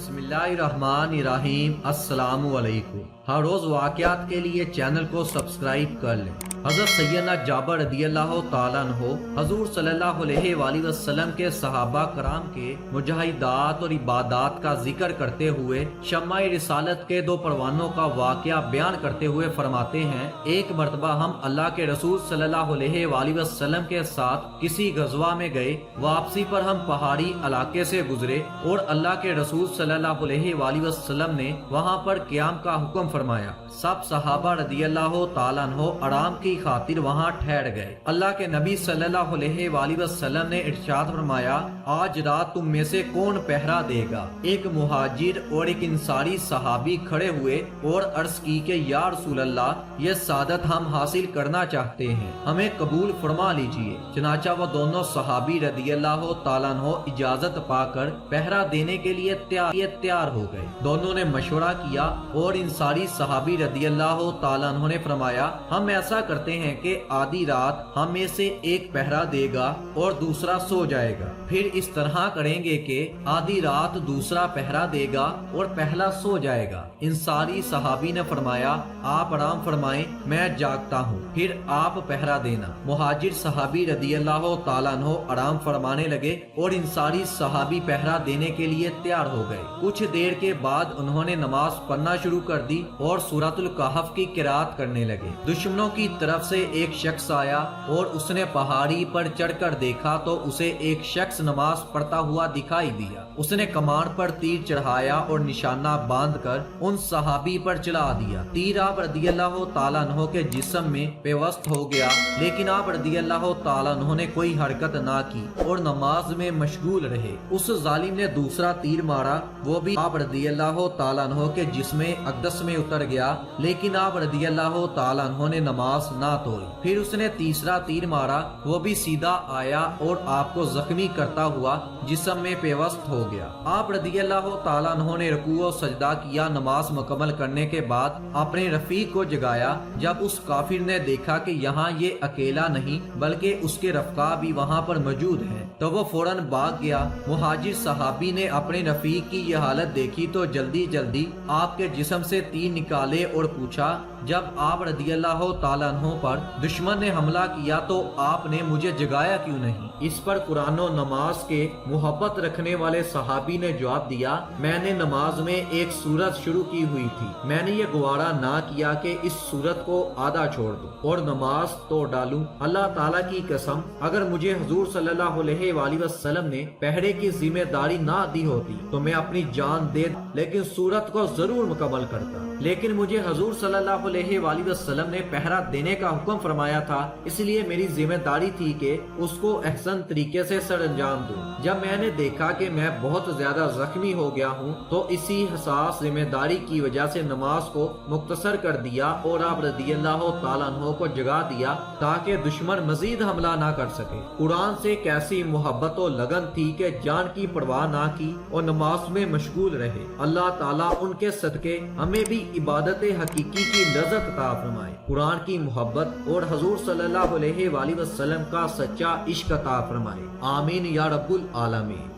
बिस्मिल्लाहिर्रहमानिर्रहीम। अस्सलामु अलैकुम। हर रोज वाक़यात के लिए चैनल को सब्सक्राइब कर लें। हज़रत सैयदना जाबर रदियल्लाहु ताला अन्हो हजूर सल्लल्लाहु अलैहि वसल्लम के सहाबा कराम के मुजाहिदात और इबादात का जिक्र करते हुए शम्माए रिसालत के दो परवानों का वाक़या बयान करते हुए फरमाते हैं, एक मरतबा हम अल्लाह के रसूल सल्लल्लाहु अलैहि वसल्लम के साथ किसी गज़वा में गए। वापसी पर हम पहाड़ी इलाके से गुजरे और अल्लाह के रसूल सल्लल्लाहु अलैहि वसल्लम ने वहाँ पर क़याम का हुक्म फरमाया। सब सहाबा रदियल्लाहु ताला अन्हो आराम की खातिर वहाँ ठहर गए। अल्लाह के नबी सल्लल्लाहु अलैहि वसल्लम ने इरशाद फरमाया, आज रात तुम में से कौन पहरा देगा? एक मुहाजिर और एक इंसारी सहाबी खड़े हुए और अर्ज की के या रसूल अल्लाह, ये सादत हम हासिल करना चाहते हैं, हमें कबूल फरमा लीजिए। चनाचा वो दोनों सहाबी रदियल्लाहु ताला अन्हो इजाजत पाकर पहरा देने के लिए तैयार हो गए। दोनों ने मशवरा किया और इंसारी सहाबी रदियल्लाहु ताला अन्हो ने फरमाया, हम ऐसा करते हैं कि आधी रात हम में से एक पहरा देगा और दूसरा सो जाएगा। फिर इस तरह करेंगे कि आधी रात दूसरा पहरा देगा और पहला सो जाएगा। इंसारी सहाबी ने फरमाया, आप आराम फरमाएं, मैं जागता हूँ, फिर आप पहरा देना। मुहाजिर सहाबी रदियल्लाहु ताला अन्हो आराम फरमाने लगे और इंसारी सहाबी पहरा देने के लिए तैयार हो गए। कुछ देर के बाद उन्होंने नमाज पढ़ना शुरू कर दी और सूरतुल कहफ की किरात करने लगे। दुश्मनों की तरफ से एक शख्स आया और उसने पहाड़ी पर चढ़कर देखा तो उसे एक शख्स नमाज पढ़ता हुआ दिखाई दिया। उसने कमान पर तीर चढ़ाया और निशाना बांधकर उन सहाबी पर चला दिया। तीर आप रदियल्लाहु ताला अन्हो के जिस्म में पेवस्त हो गया, लेकिन आप रदियल्लाहु ताला अन्हो ने कोई हरकत ना की और नमाज में मशगूल रहे। उस जालिम ने दूसरा तीर मारा, वो भी आप रदियल्लाहु ताला अन्हो के जिस्म अक़दस में उतर गया, लेकिन आप रदियल्लाहु ताला अन्हो ने नमाज ना तोड़ी। फिर उसने तीसरा तीर मारा, वो भी सीधा आया और आपको जख्मी करता हुआ जिस्म में पेवस्त हो गया। आप रदियल्लाहु ताला अन्हो ने रुकू और सजदा किया। नमाज मुकम्मल करने के बाद अपने रफीक को जगाया। जब उस काफिर ने देखा कि यहाँ ये अकेला नहीं बल्कि उसके रफ़का भी वहाँ पर मौजूद हैं, तो वो फौरन भाग गया। मुहाजिर सहाबी ने अपने रफीक की यह हालत देखी तो जल्दी जल्दी आपके जिस्म से तीर निकाले और पूछा, जब आप रदियल्लाहु ताला अन्हो पर दुश्मन ने हमला किया तो आपने मुझे जगाया क्यों नहीं? इस पर कुरान और नमाज के मोहब्बत रखने वाले सहाबी ने जवाब दिया, मैंने नमाज में एक सूरत शुरू की हुई थी, मैंने ये गवारा ना किया कि इस सूरत को आधा छोड़ दूं और नमाज तोड़ डालूं। अल्लाह ताला की कसम, अगर मुझे हुजूर सल्लल्लाहु अलैहि वसल्लम ने पहरे की जिम्मेदारी ना दी होती तो मैं अपनी जान दे लेकिन सूरत को जरूर मुकम्मल करता। लेकिन मुझे हुजूर सल्लल्लाहु अलैहि वसल्लम ने पहरा देने का हुक्म फरमाया था, इसलिए मेरी जिम्मेदारी थी कि उसको एहसन तरीके से सर अंजाम दूं। जब मैंने देखा कि मैं बहुत ज्यादा जख्मी हो गया हूँ तो इसी हसास जिम्मेदारी की वजह से नमाज को मुख्तसर कर दिया और आप रदियल्लाहु ताला अन्हो को जगा दिया ताकि दुश्मन मजीद हमला ना कर सके। कुरान से कैसी मोहब्बत और लगन थी कि जान की परवाह ना की और नमाज में मशगूल रहे। अल्लाह ताला उनके सदके हमें भी इबादत हकीकी की लज़्ज़त अता फरमाए। कुरान की मोहब्बत और हुजूर सल्लल्लाहु अलैहि वसल्लम का सच्चा इश्क अता फरमाए। आमीन या रब्बुल आलमीन।